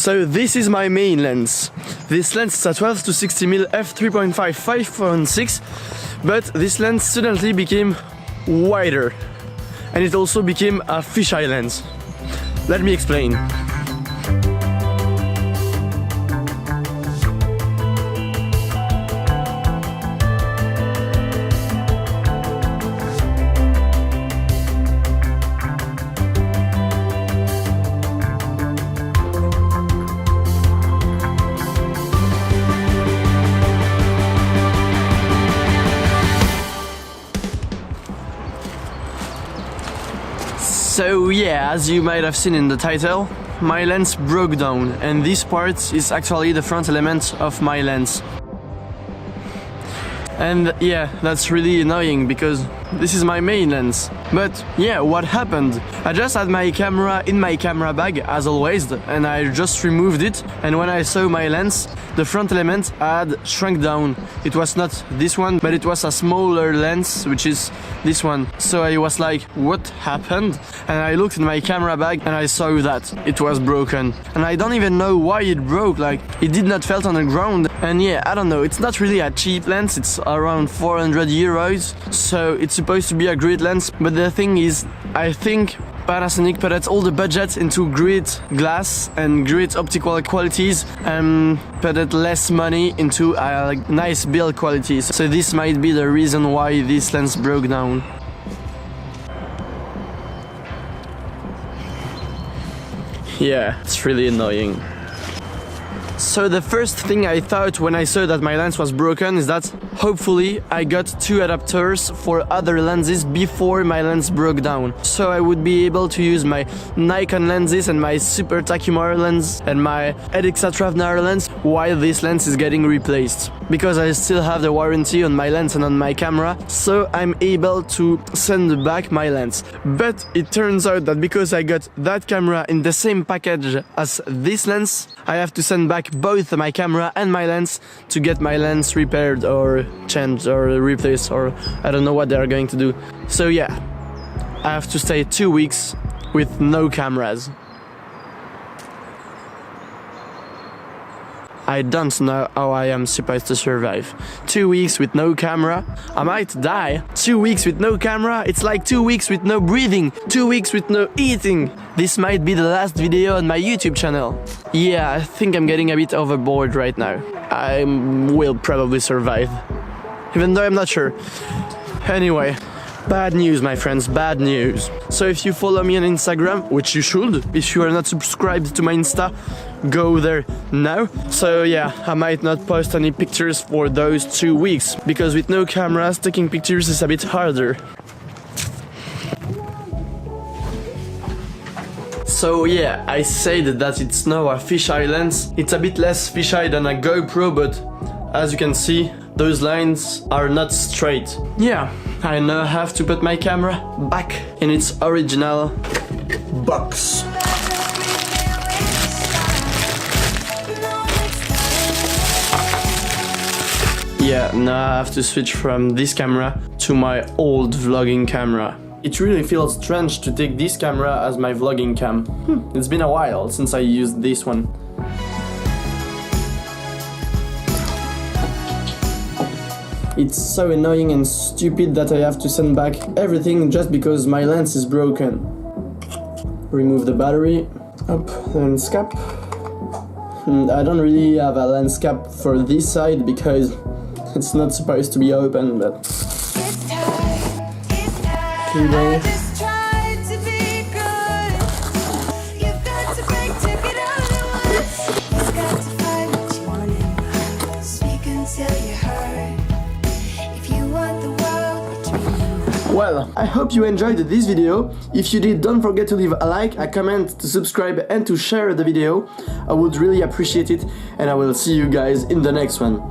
So this is my main lens. This lens is a 12 to 60 mm f3.5 5.6, but this lens suddenly became wider, and it also became a fisheye lens. Let me explain. So yeah, as you might have seen in the title, my lens broke down, and this part is actually the front element of my lens. And yeah, that's really annoying because this is my main lens. But yeah, what happened? I just had my camera in my camera bag as always, and I just removed it, and when I saw my lens, the front element had shrunk down. It was not this one, but it was a smaller lens, which is this one. So I was like, what happened? And I looked in my camera bag and I saw that it was broken. And I don't even know why it broke, like it did not fell on the ground. And yeah, I don't know, it's not really a cheap lens, it's around 400 euros, so it's supposed to be a great lens. But the thing is, I think Panasonic put all the budget into great glass and great optical qualities and put less money into like nice build qualities. So this might be the reason why this lens broke down. Yeah, it's really annoying. So the first thing I thought when I saw that my lens was broken is that hopefully I got two adapters for other lenses before my lens broke down. So I would be able to use my Nikon lenses and my Super Tachymeter lens and my Edxa Travner lens while this lens is getting replaced. Because I still have the warranty on my lens and on my camera, so I'm able to send back my lens. But it turns out that because I got that camera in the same package as this lens, I have to send back both my camera and my lens to get my lens repaired or changed or replaced, or I don't know what they are going to do. So yeah, I have to stay 2 weeks with no cameras. I don't know how I am supposed to survive. 2 weeks with no camera, I might die. 2 weeks with no camera, it's like 2 weeks with no breathing, 2 weeks with no eating. This might be the last video on my YouTube channel. Yeah, I think I'm getting a bit overboard right now. I will probably survive, even though I'm not sure. Anyway, bad news, my friends, bad news. So if you follow me on Instagram, which you should, if you are not subscribed to my Insta, go there now. So yeah, I might not post any pictures for those 2 weeks, because with no cameras, taking pictures is a bit harder. So yeah, I said that it's now a fisheye lens. It's a bit less fisheye than a GoPro, but as you can see, those lines are not straight. Yeah, I now have to put my camera back in its original box. Yeah, now I have to switch from this camera to my old vlogging camera. It really feels strange to take this camera as my vlogging cam. It's been a while since I used this one. It's so annoying and stupid that I have to send back everything just because my lens is broken. Remove the battery. Up, lens cap. I don't really have a lens cap for this side because it's not supposed to be open, but... Cable. Well, I hope you enjoyed this video. If you did, don't forget to leave a like, a comment, to subscribe and to share the video. I would really appreciate it, and I will see you guys in the next one.